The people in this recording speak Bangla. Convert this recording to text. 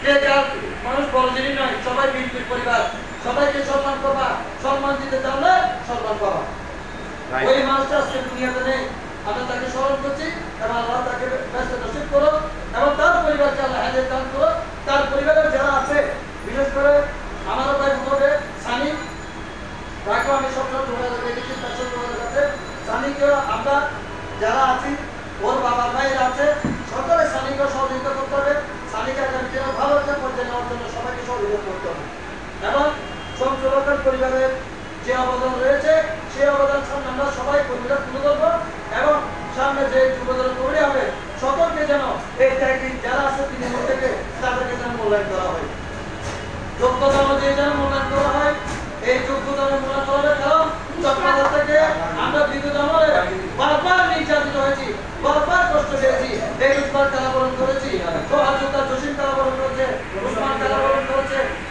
কে কার মানুষ বড় জিনিস নয়, সবাই বিএনপির পরিবার, সবাইকে সম্মান করবা, সম্মান দিতে জানলে সম্মান পাবা। ওই মানুষটা আজকে দুনিয়াতে নেই, আমরা তাকে স্মরণ করছি এবং আল্লাহ তাকে ব্যস্ত নসিব করো এবং তার পরিবারকে আল্লাহ হেদায়েত দান করো। তার পরিবারের যারা আছে, বিশেষ করে আমারও ভাই হবে সানি, তাকে আমি সবসময় যোগাযোগ রেখেছি, তার সাথে যোগাযোগ আছে। সানিকে আমরা যারা আছি, ওর বাবা ভাইয়ের আছে, সকলে সানিকে সহযোগিতা করতে হবে। সানিকে আগামীতে ভালো একটা পর্যায়ে নেওয়ার জন্য সবাইকে সহযোগিতা করতে হবে এবং সংশোধকের পরিবারের যে অবদান রয়েছে সেই অবদান সামনে আমরা সবাই কর্মীরা তুলে ধরবো এবং সামনে যে যুবদল কমিটি হবে সকলকে যেন এই ত্যাগী যারা আছে তৃণমূল থেকে তাদেরকে যেন মূল্যায়ন করা হয়, যোগ্যতা অনুযায়ী যেন মূল্যায়ন করা হয়। এই যোগ্যতা মূল্যায়ন করা হবে, কারণ চট্টগ্রাম থেকে আমরা বিগত আমলে বারবার নির্যাতিত হয়েছি, বারবার কষ্ট পেয়েছি, বেরোজগার কারাবরণ করেছি, সহযোগিতা জসিম কারাবরণ